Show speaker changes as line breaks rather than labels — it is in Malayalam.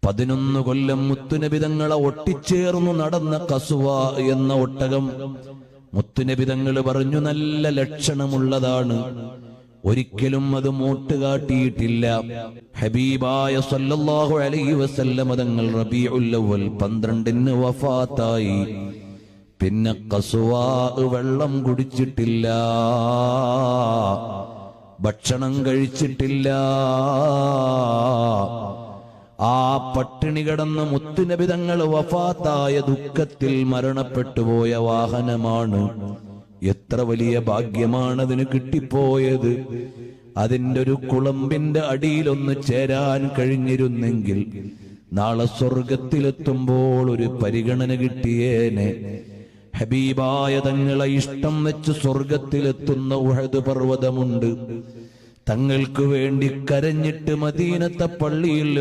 11 കൊല്ലം മുത്തുനബി തങ്ങളെ ഒട്ടിച്ചേർന്നു നടന്ന ഖസ്വ എന്ന ഒട്ടകം മുത്തുനബി തങ്ങൾ പറഞ്ഞു നല്ല ലക്ഷണമുള്ളതാണ്, ഒരിക്കലും അത് മൂട്ടുകാട്ടിയിട്ടില്ല. ഹബീബായ സല്ലല്ലാഹു അലൈഹി വസല്ലം തങ്ങൾ റബീഉൽ അവ്വൽ 12-ന് വഫാത്തായി. പിന്നെ ഖസ്വ വെള്ളം കുടിച്ചിട്ടില്ല, ഭക്ഷണം കഴിച്ചിട്ടില്ല. ആ പട്ടിണി കിടന്ന മുത്തുനബി തങ്ങൾ വഫാത്തായ ദുഃഖത്തിൽ മരണപ്പെട്ടുപോയ വാഹനമാണ്. എത്ര വലിയ ഭാഗ്യമാണതിന് കിട്ടിപ്പോയത്. അതിന്റെ ഒരു കുളമ്പിന്റെ അടിയിലൊന്ന് ചേരാൻ കഴിഞ്ഞിരുന്നെങ്കിൽ നാളെ സ്വർഗത്തിലെത്തുമ്പോൾ ഒരു പരിഗണന കിട്ടിയേനെ. ഹബീബായ തങ്ങളെ ഇഷ്ടം വെച്ച് സ്വർഗത്തിലെത്തുന്ന ഉഹദ് പർവ്വതമുണ്ട്. തങ്ങൾക്ക് വേണ്ടി കരഞ്ഞിട്ട് മദീനത്തെ പള്ളിയിൽ